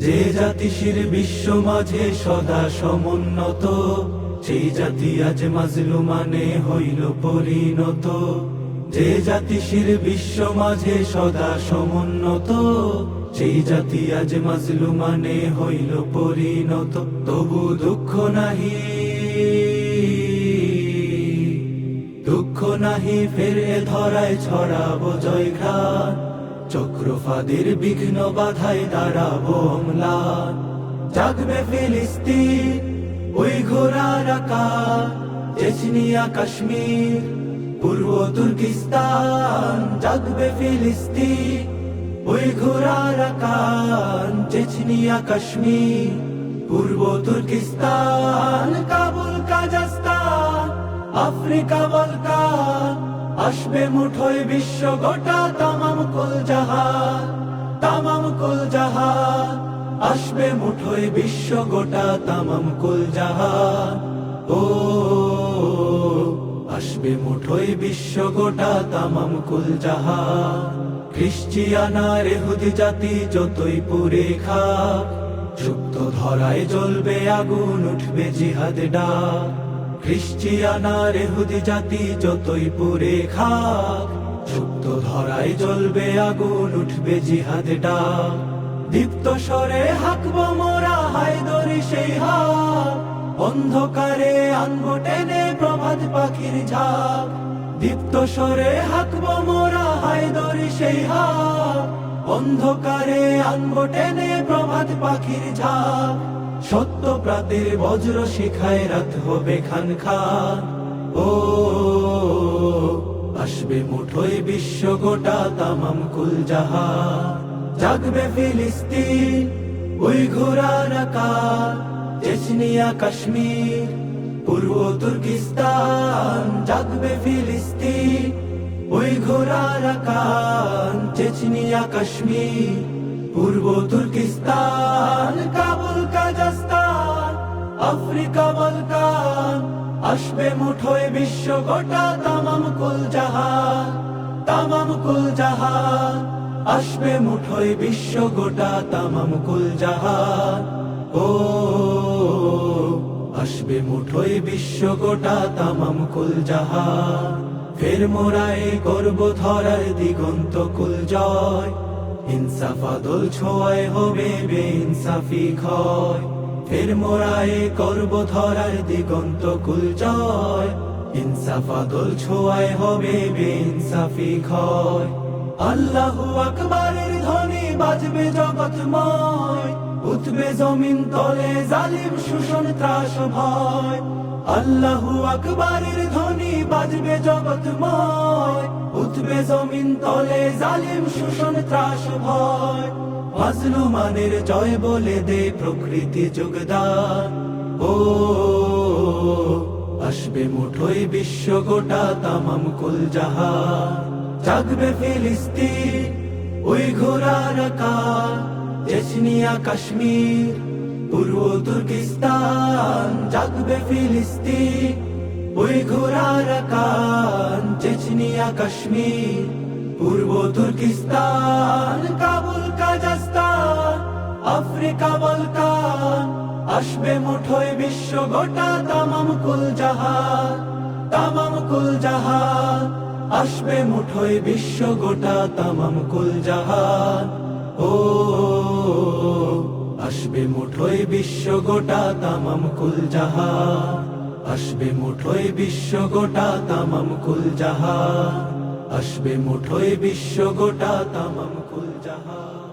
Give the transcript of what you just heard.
যে জাতি শির বিশ্ব মাঝে সদা সমুন্নত, সেই জাতি আজ মাজলুমানে হইল পরিণত। যে জাতি শির বিশ্ব মাঝে সদা সমুন্নত, সেই জাতি আজ মাজলুমানে হইল পরিণত। তবু দুঃখ নাহি, দুঃখ নাহি, ফের এ ধরায় ছড়াবো জয়ঘান। চক্রফাদের বিঘ্ন বাধায় দাঁড়াবো অম্লান। জাগবে ফিলিস্তিন, ওই ঘোড়ার আকার, চেচনিয়া কাশ্মীর, পূর্ব তুর্কিস্তান। জাগবে ফিলিস্তিন, ওই ঘোড়ার আকার, চেচনিয়া কাশ্মীর, পূর্ব তুর্কিস্তান। কাবুল কাজাস্তান, আফ্রিকা বলকান, আসবে মুঠোয় বিশ্ব গোটা তামাম কুল জাহান। তামাম কুল জাহান, আসবে মুঠোয় বিশ্ব গোটা তামাম কুল জাহান। ও আসবে মুঠোয় বিশ্ব গোটা তামাম কুল জাহান। খ্রিস্টিয়ানার ইহুদি জাতি যতই পুড়ে খাক, সুপ্ত ধরায় জ্বলবে আগুন, উঠবে জিহাদ ডাক। খ্রিস্টিয়ানার ইহুদি জাতি যতই পুড়ে খাক, সুপ্ত ধরায় জ্বলবে আগুন, উঠবে জিহাদ ডাক। দীপ্ত স্বরে হাঁকবো মোরা হায়দরি সেই হাক, অন্ধকারে আনবো টেনে প্রভাত পাখির ঝাঁক। দীপ্ত স্বরে হাঁকবো মোরা হায়দরি সেই হাক, অন্ধকারে আনবো টেনে প্রভাত পাখির ঝাঁক। সত্য প্রাতের বজ্র শিখায় রাত হবে খান খান। ও আসবে মুঠোয় বিশ্ব গোটা তামাম কুল জাহান। জাগবে ফিলিস্তিন, ওই ঘোড়ার আকার, চেচনিয়া কাশ্মীর, পূর্ব তুর্কিস্তান। জাগবে ফিলিস্তিন, ওই ঘোড়ার আকার, চেচনিয়া কাশ্মীর, পূর্ব তুর্কিস্তান। কাবুল কাজাস্তান, আফ্রিকা বলকান, আসবে মুঠোয় বিশ্ব গোটা তামাম কুল জাহান। তামাম কুল জাহান, আসবে মুঠোয় বিশ্ব গোটা তামাম কুল জাহান। ও আসবে মুঠোয় বিশ্ব গোটা তামাম কুল জাহান। ফের মোরায় করব ধরার দিগন্ত কুল জয়, ইনসাফ আদল ছোঁয়ায় হবে বেইনসাফি ক্ষয়। ফের মোরায় করব ধরার দিগন্ত কুল জয়, ইনসাফ আদল ছোঁয়ায় হবে বেইনসাফি ক্ষয়। আল্লাহু আকবারের ধ্বনি বাজবে জগৎময়, উঠবে জমিন তলে জালিম শোষণ ত্রাস ভয়। আল্লাহু আকবারের ধ্বনি বাজবে জগৎময়, উঠবে জমিন তলে জালিম শোষণ ত্রাস ভয়। মাজলুমানের জয় বলে দে প্রকৃতি যোগদান। ও আসবে মুঠোয় বিশ্ব গোটা তামাম কুল জাহান। জাগবে ফিলিস্তিন, ওই ঘোড়ার আকার, চেচনিয়া কাশ্মীর, পূর্ব তুর্কিস্তান। জাগবে ফিলিস্তিন, ওই ঘোড়ার আকার, চেচনিয়া কাশ্মীর, পূর্ব তুর্কিস্তান। কাবুল কাজাস্তান, আফ্রিকা বলকান, আসবে মুঠোয় বিশ্ব গোটা তামাম কুল জাহান। তামাম কুল জাহান, আসবে মুঠোয় বিশ্ব গোটা তামাম কুল জাহান। ও আসবে মুঠোয় বিশ্ব গোটা তামাম কুল জাহান। আসবে মুঠোয় বিশ্ব গোটা তামাম কুল জাহান। আসবে মুঠোয় বিশ্ব গোটা তামাম কুল জাহান।